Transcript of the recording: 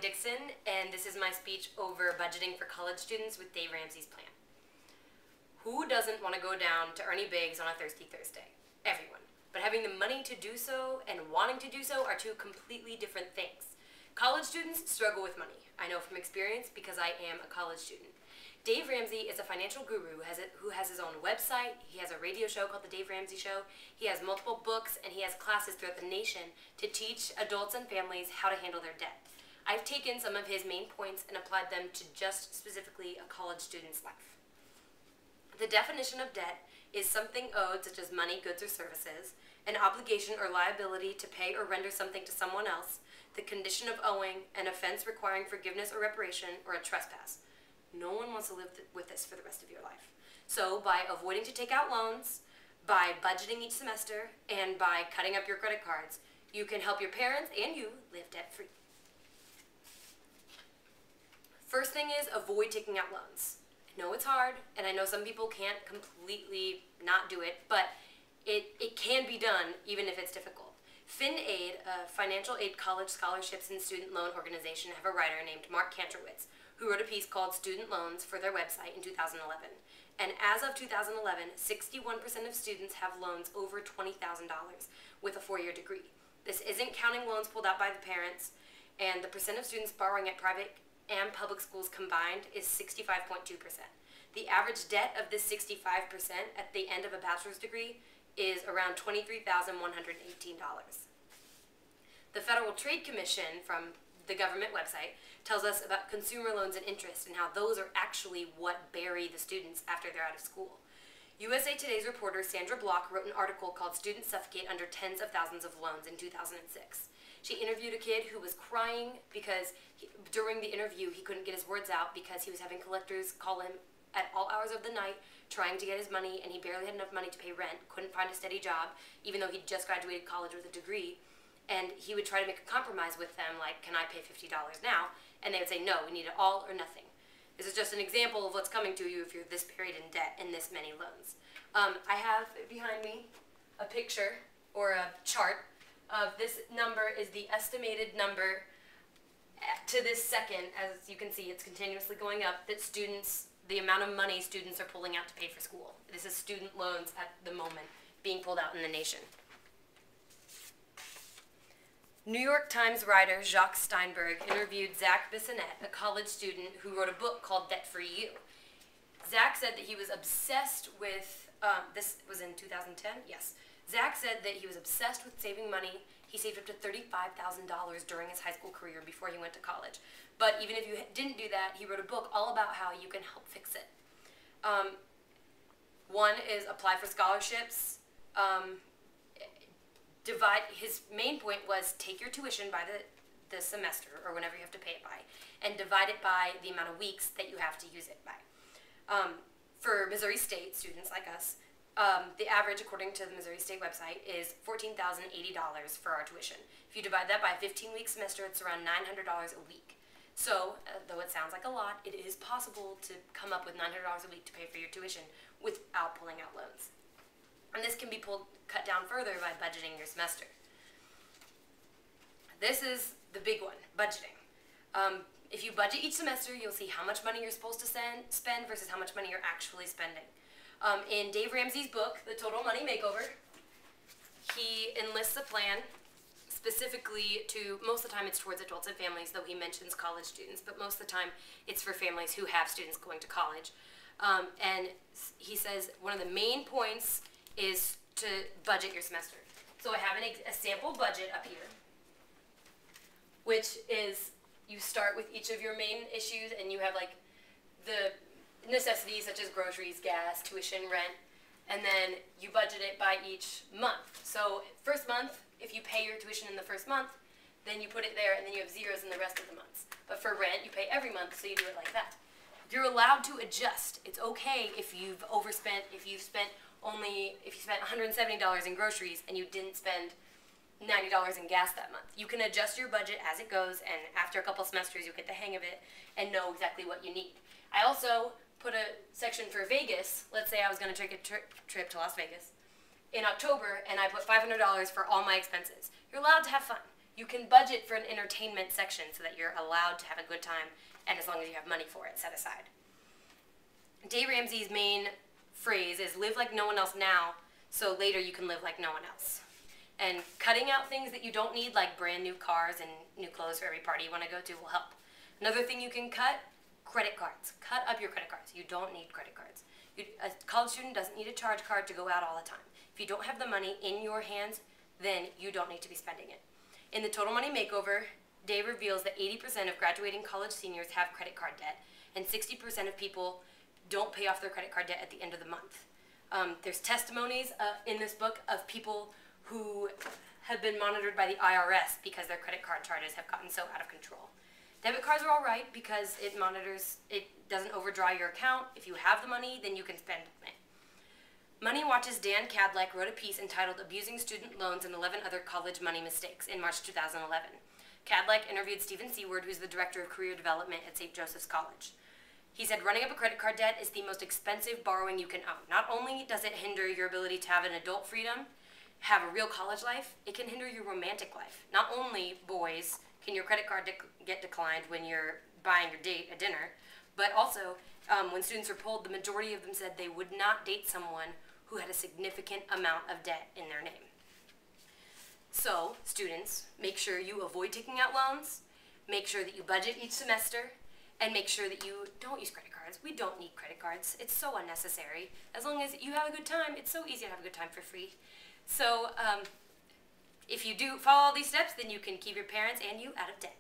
Dixon, and this is my speech over budgeting for college students with Dave Ramsey's plan. Who doesn't want to go down to Ernie Biggs on a Thirsty Thursday? Everyone. But having the money to do so and wanting to do so are two completely different things. College students struggle with money. I know from experience because I am a college student. Dave Ramsey is a financial guru who has his own website. He has a radio show called The Dave Ramsey Show. He has multiple books, and he has classes throughout the nation to teach adults and families how to handle their debt. I've taken some of his main points and applied them to just specifically a college student's life. The definition of debt is something owed, such as money, goods, or services, an obligation or liability to pay or render something to someone else, the condition of owing, an offense requiring forgiveness or reparation, or a trespass. No one wants to live with this for the rest of your life. So by avoiding to take out loans, by budgeting each semester, and by cutting up your credit cards, you can help your parents and you live debt-free. First thing is avoid taking out loans. I know it's hard, and I know some people can't completely not do it, but it can be done even if it's difficult. FinAid, a financial aid college scholarships and student loan organization, have a writer named Mark Kantrowitz who wrote a piece called Student Loans for their website in 2011. And as of 2011, 61% of students have loans over $20,000 with a 4-year degree. This isn't counting loans pulled out by the parents, and the percent of students borrowing at private and public schools combined is 65.2%. The average debt of this 65% at the end of a bachelor's degree is around $23,118. The Federal Trade Commission, from the government website, tells us about consumer loans and interest and how those are actually what bury the students after they're out of school. USA Today's reporter Sandra Block wrote an article called Students Suffocate Under Tens of Thousands of Loans in 2006. She interviewed a kid who was crying because during the interview he couldn't get his words out because he was having collectors call him at all hours of the night trying to get his money, and he barely had enough money to pay rent, couldn't find a steady job, even though he'd just graduated college with a degree. And he would try to make a compromise with them, like, can I pay $50 now? And they would say, no, we need it all or nothing. This is just an example of what's coming to you if you're this period in debt and this many loans. I have behind me a picture or a chart of this number is the estimated number to this second. As you can see, it's continuously going up, that students, the amount of money students are pulling out to pay for school. This is student loans at the moment being pulled out in the nation. New York Times writer Jacques Steinberg interviewed Zach Bissonette, a college student who wrote a book called Debt Free You. Zach said that he was obsessed with, this was in 2010? Yes. Zach said that he was obsessed with saving money. He saved up to $35,000 during his high school career before he went to college. But even if you didn't do that, he wrote a book all about how you can help fix it. One is apply for scholarships. His main point was take your tuition by the semester, or whenever you have to pay it by, and divide it by the amount of weeks that you have to use it by. For Missouri State students like us, the average, according to the Missouri State website, is $14,080 for our tuition. If you divide that by a 15-week semester, it's around $900 a week. So, though it sounds like a lot, it is possible to come up with $900 a week to pay for your tuition without pulling out loans. And this can be cut down further by budgeting your semester. This is the big one, budgeting. If you budget each semester, you'll see how much money you're supposed to spend versus how much money you're actually spending. In Dave Ramsey's book, The Total Money Makeover, he enlists a plan specifically to, most of the time it's towards adults and families, though he mentions college students, but most of the time it's for families who have students going to college. And he says one of the main points is to budget your semester. So I have a sample budget up here, which is you start with each of your main issues, and you have like the necessities such as groceries, gas, tuition, rent, and then you budget it by each month. So first month, if you pay your tuition in the first month, then you put it there, and then you have zeros in the rest of the months. But for rent, you pay every month, so you do it like that. You're allowed to adjust. It's okay if you've overspent, if you spent $170 in groceries and you didn't spend $90 in gas that month. You can adjust your budget as it goes, and after a couple semesters you'll get the hang of it and know exactly what you need. I also put a section for Vegas. Let's say I was going to take a trip to Las Vegas in October, and I put $500 for all my expenses. You're allowed to have fun. You can budget for an entertainment section so that you're allowed to have a good time, and as long as you have money for it set aside. Dave Ramsey's main phrase is live like no one else now, so later you can live like no one else. And cutting out things that you don't need, like brand new cars and new clothes for every party you want to go to, will help. Another thing you can cut, credit cards. Cut up your credit cards. You don't need credit cards. A college student doesn't need a charge card to go out all the time. If you don't have the money in your hands, then you don't need to be spending it. In the Total Money Makeover, Dave reveals that 80% of graduating college seniors have credit card debt, and 60% of people don't pay off their credit card debt at the end of the month. There's testimonies in this book of people who have been monitored by the IRS because their credit card charges have gotten so out of control. Debit cards are all right because it doesn't overdraw your account. If you have the money, then you can spend it. Money Watch's Dan Cadleck wrote a piece entitled Abusing Student Loans and 11 Other College Money Mistakes in March 2011. Cadleck interviewed Stephen Seward, who's the Director of Career Development at St. Joseph's College. He said, running up a credit card debt is the most expensive borrowing you can own. Not only does it hinder your ability to have an adult freedom, have a real college life, it can hinder your romantic life. Not only, boys, can your credit card get declined when you're buying your date a dinner, but also, when students were polled, the majority of them said they would not date someone who had a significant amount of debt in their name. So, students, make sure you avoid taking out loans, make sure that you budget each semester, and make sure that you don't use credit cards. We don't need credit cards. It's so unnecessary. As long as you have a good time, it's so easy to have a good time for free. So, if you do follow all these steps, then you can keep your parents and you out of debt.